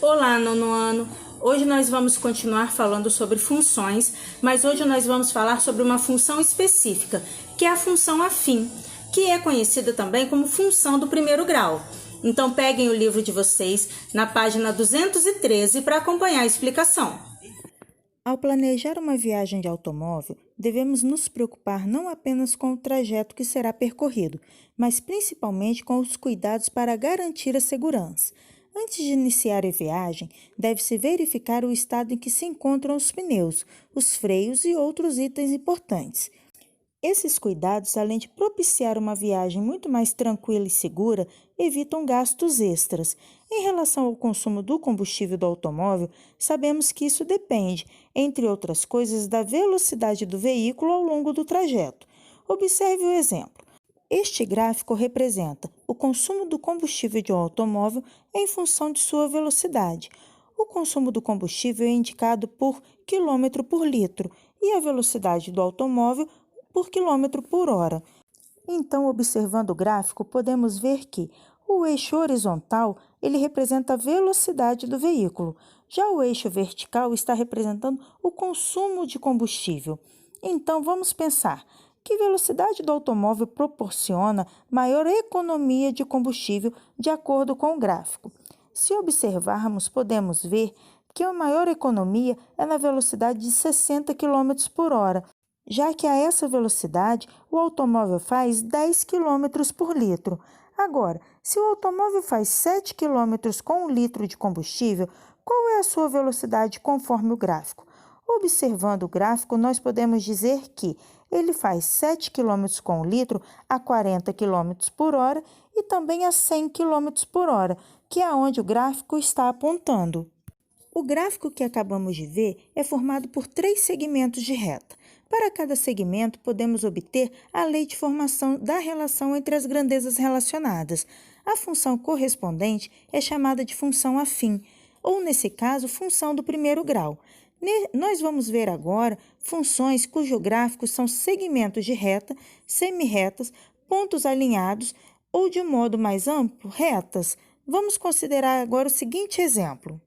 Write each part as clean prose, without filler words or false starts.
Olá, nono ano! Hoje nós vamos continuar falando sobre funções, mas hoje nós vamos falar sobre uma função específica, que é a função afim, que é conhecida também como função do primeiro grau. Então peguem o livro de vocês na página 213 para acompanhar a explicação. Ao planejar uma viagem de automóvel, devemos nos preocupar não apenas com o trajeto que será percorrido, mas principalmente com os cuidados para garantir a segurança. Antes de iniciar a viagem, deve-se verificar o estado em que se encontram os pneus, os freios e outros itens importantes. Esses cuidados, além de propiciar uma viagem muito mais tranquila e segura, evitam gastos extras. Em relação ao consumo do combustível do automóvel, sabemos que isso depende, entre outras coisas, da velocidade do veículo ao longo do trajeto. Observe o exemplo. Este gráfico representa o consumo do combustível de um automóvel em função de sua velocidade. O consumo do combustível é indicado por quilômetro por litro e a velocidade do automóvel por quilômetro por hora. Então, observando o gráfico, podemos ver que o eixo horizontal ele representa a velocidade do veículo. Já o eixo vertical está representando o consumo de combustível. Então, vamos pensar, que velocidade do automóvel proporciona maior economia de combustível de acordo com o gráfico? Se observarmos, podemos ver que a maior economia é na velocidade de 60 km por hora, já que a essa velocidade o automóvel faz 10 km por litro. Agora, se o automóvel faz 7 km com 1 litro de combustível, qual é a sua velocidade conforme o gráfico? Observando o gráfico, nós podemos dizer que ele faz 7 km com 1 litro a 40 km por hora e também a 100 km por hora, que é onde o gráfico está apontando. O gráfico que acabamos de ver é formado por 3 segmentos de reta. Para cada segmento, podemos obter a lei de formação da relação entre as grandezas relacionadas. A função correspondente é chamada de função afim, ou, nesse caso, função do primeiro grau. Nós vamos ver agora funções cujo gráfico são segmentos de reta, semirretas, pontos alinhados ou, de modo mais amplo, retas. Vamos considerar agora o seguinte exemplo.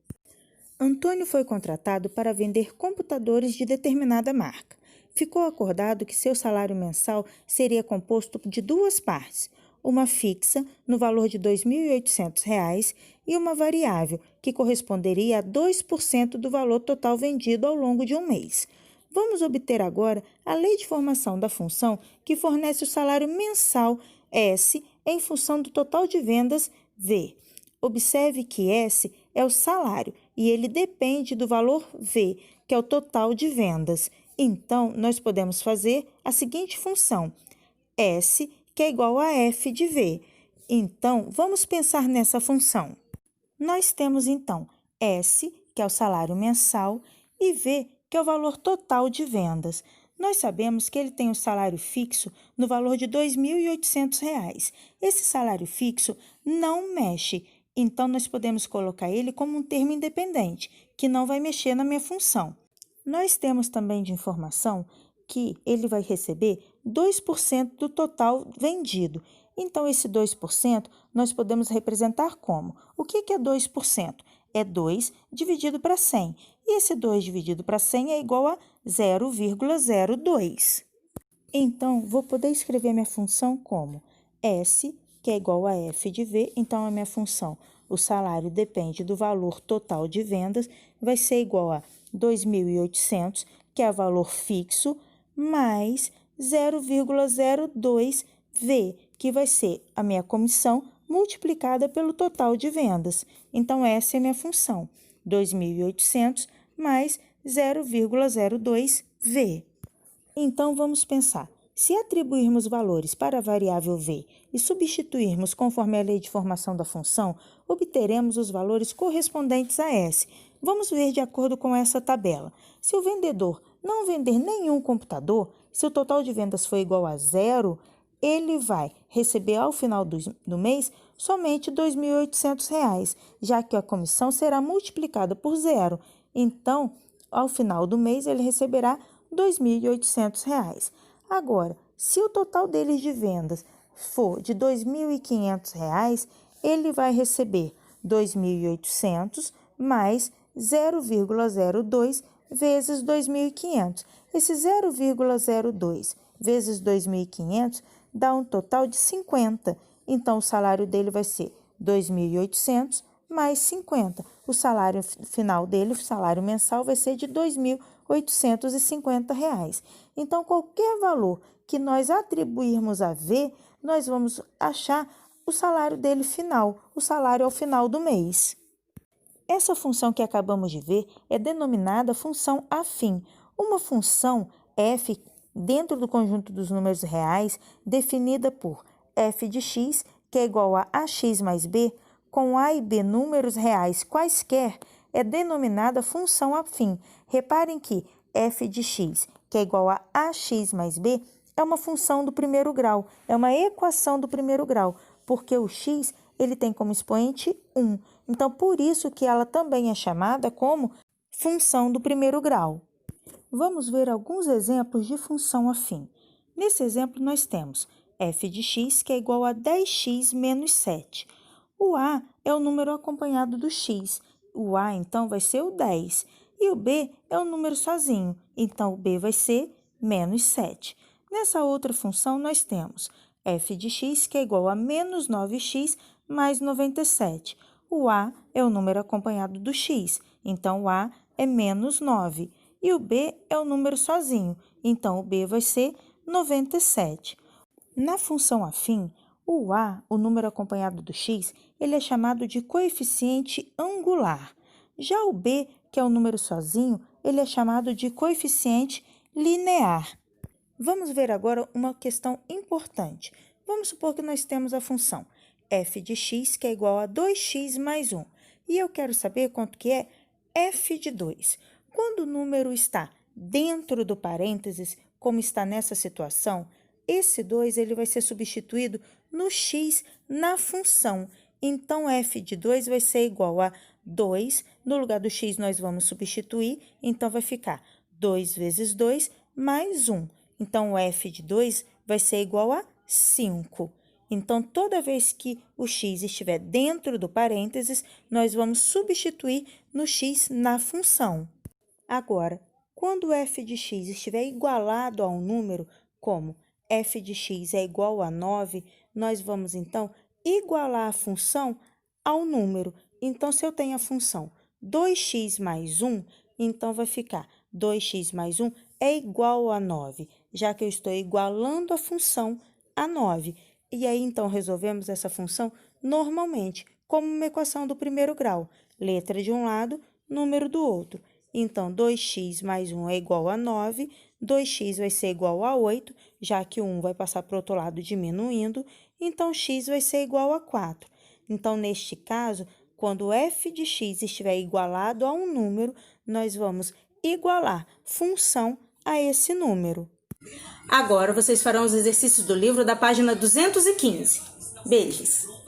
Antônio foi contratado para vender computadores de determinada marca. Ficou acordado que seu salário mensal seria composto de 2 partes, uma fixa, no valor de R$ 2.800, e uma variável, que corresponderia a 2% do valor total vendido ao longo de um mês. Vamos obter agora a lei de formação da função que fornece o salário mensal S em função do total de vendas V. Observe que S é o salário e ele depende do valor V, que é o total de vendas. Então, nós podemos fazer a seguinte função, S, que é igual a F de V. Então, vamos pensar nessa função. Nós temos, então, S, que é o salário mensal, e V, que é o valor total de vendas. Nós sabemos que ele tem um salário fixo no valor de R$ 2.800. Esse salário fixo não mexe, então nós podemos colocar ele como um termo independente, que não vai mexer na minha função. Nós temos também de informação que ele vai receber 2% do total vendido. Então, esse 2% nós podemos representar como? O que é 2%? É 2 dividido para 100. E esse 2 dividido para 100 é igual a 0,02. Então, vou poder escrever minha função como S, que é igual a F de V. Então, a minha função, o salário depende do valor total de vendas, vai ser igual a 2.800, que é o valor fixo, mais 0,02V, que vai ser a minha comissão multiplicada pelo total de vendas. Então, essa é a minha função, 2.800 mais 0,02V. Então, vamos pensar. Se atribuirmos valores para a variável V e substituirmos conforme a lei de formação da função, obteremos os valores correspondentes a S. Vamos ver de acordo com essa tabela. Se o vendedor não vender nenhum computador, se o total de vendas for igual a 0, ele vai receber ao final do mês somente R$ 2.800, já que a comissão será multiplicada por 0. Então, ao final do mês, ele receberá R$ 2.800. Agora, se o total deles de vendas for de R$ 2.500, ele vai receber 2.800 mais 0,02 vezes 2.500. Esse 0,02 vezes 2.500 dá um total de 50. Então, o salário dele vai ser 2.800 mais 50. O salário final dele, o salário mensal, vai ser de R$ 2.850. Então, qualquer valor que nós atribuirmos a V, nós vamos achar o salário dele final, o salário ao final do mês. Essa função que acabamos de ver é denominada função afim. Uma função f dentro do conjunto dos números reais, definida por f de x, que é igual a ax mais b, com a e b números reais quaisquer, é denominada função afim. Reparem que f de x, que é igual a ax mais b, é uma função do primeiro grau, é uma equação do primeiro grau, porque o x ele tem como expoente 1. Então, por isso que ela também é chamada como função do primeiro grau. Vamos ver alguns exemplos de função afim. Nesse exemplo, nós temos f de x, que é igual a 10x menos 7. O a é o número acompanhado do x. O a, então, vai ser o 10. E o b é o número sozinho. Então, o b vai ser menos 7. Nessa outra função, nós temos f de x, que é igual a menos 9x mais 97. O a é o número acompanhado do x. Então, o a é menos 9. E o b é o número sozinho. Então, o b vai ser 97. Na função afim, o a, o número acompanhado do x, ele é chamado de coeficiente angular. Já o b, que é o número sozinho, ele é chamado de coeficiente linear. Vamos ver agora uma questão importante. Vamos supor que nós temos a função f de x, que é igual a 2x mais 1. E eu quero saber quanto que é f de 2. Quando o número está dentro do parênteses, como está nessa situação, esse 2 ele vai ser substituído no x na função. Então, f de 2 vai ser igual a 2. No lugar do x, nós vamos substituir. Então, vai ficar 2 vezes 2 mais 1. Então, o f de 2 vai ser igual a 5. Então, toda vez que o x estiver dentro do parênteses, nós vamos substituir no x na função. Agora, quando o f de x estiver igualado a um número, como f de x é igual a 9, nós vamos, então, igualar a função ao número. Então, se eu tenho a função 2x mais 1, então vai ficar 2x mais 1 é igual a 9, já que eu estou igualando a função a 9. E aí, então, resolvemos essa função normalmente, como uma equação do primeiro grau. Letra de um lado, número do outro. Então, 2x mais 1 é igual a 9, 2x vai ser igual a 8, já que o 1 vai passar para o outro lado diminuindo, então x vai ser igual a 4. Então, neste caso, quando f de x estiver igualado a um número, nós vamos igualar função a esse número. Agora, vocês farão os exercícios do livro da página 215. Beijos!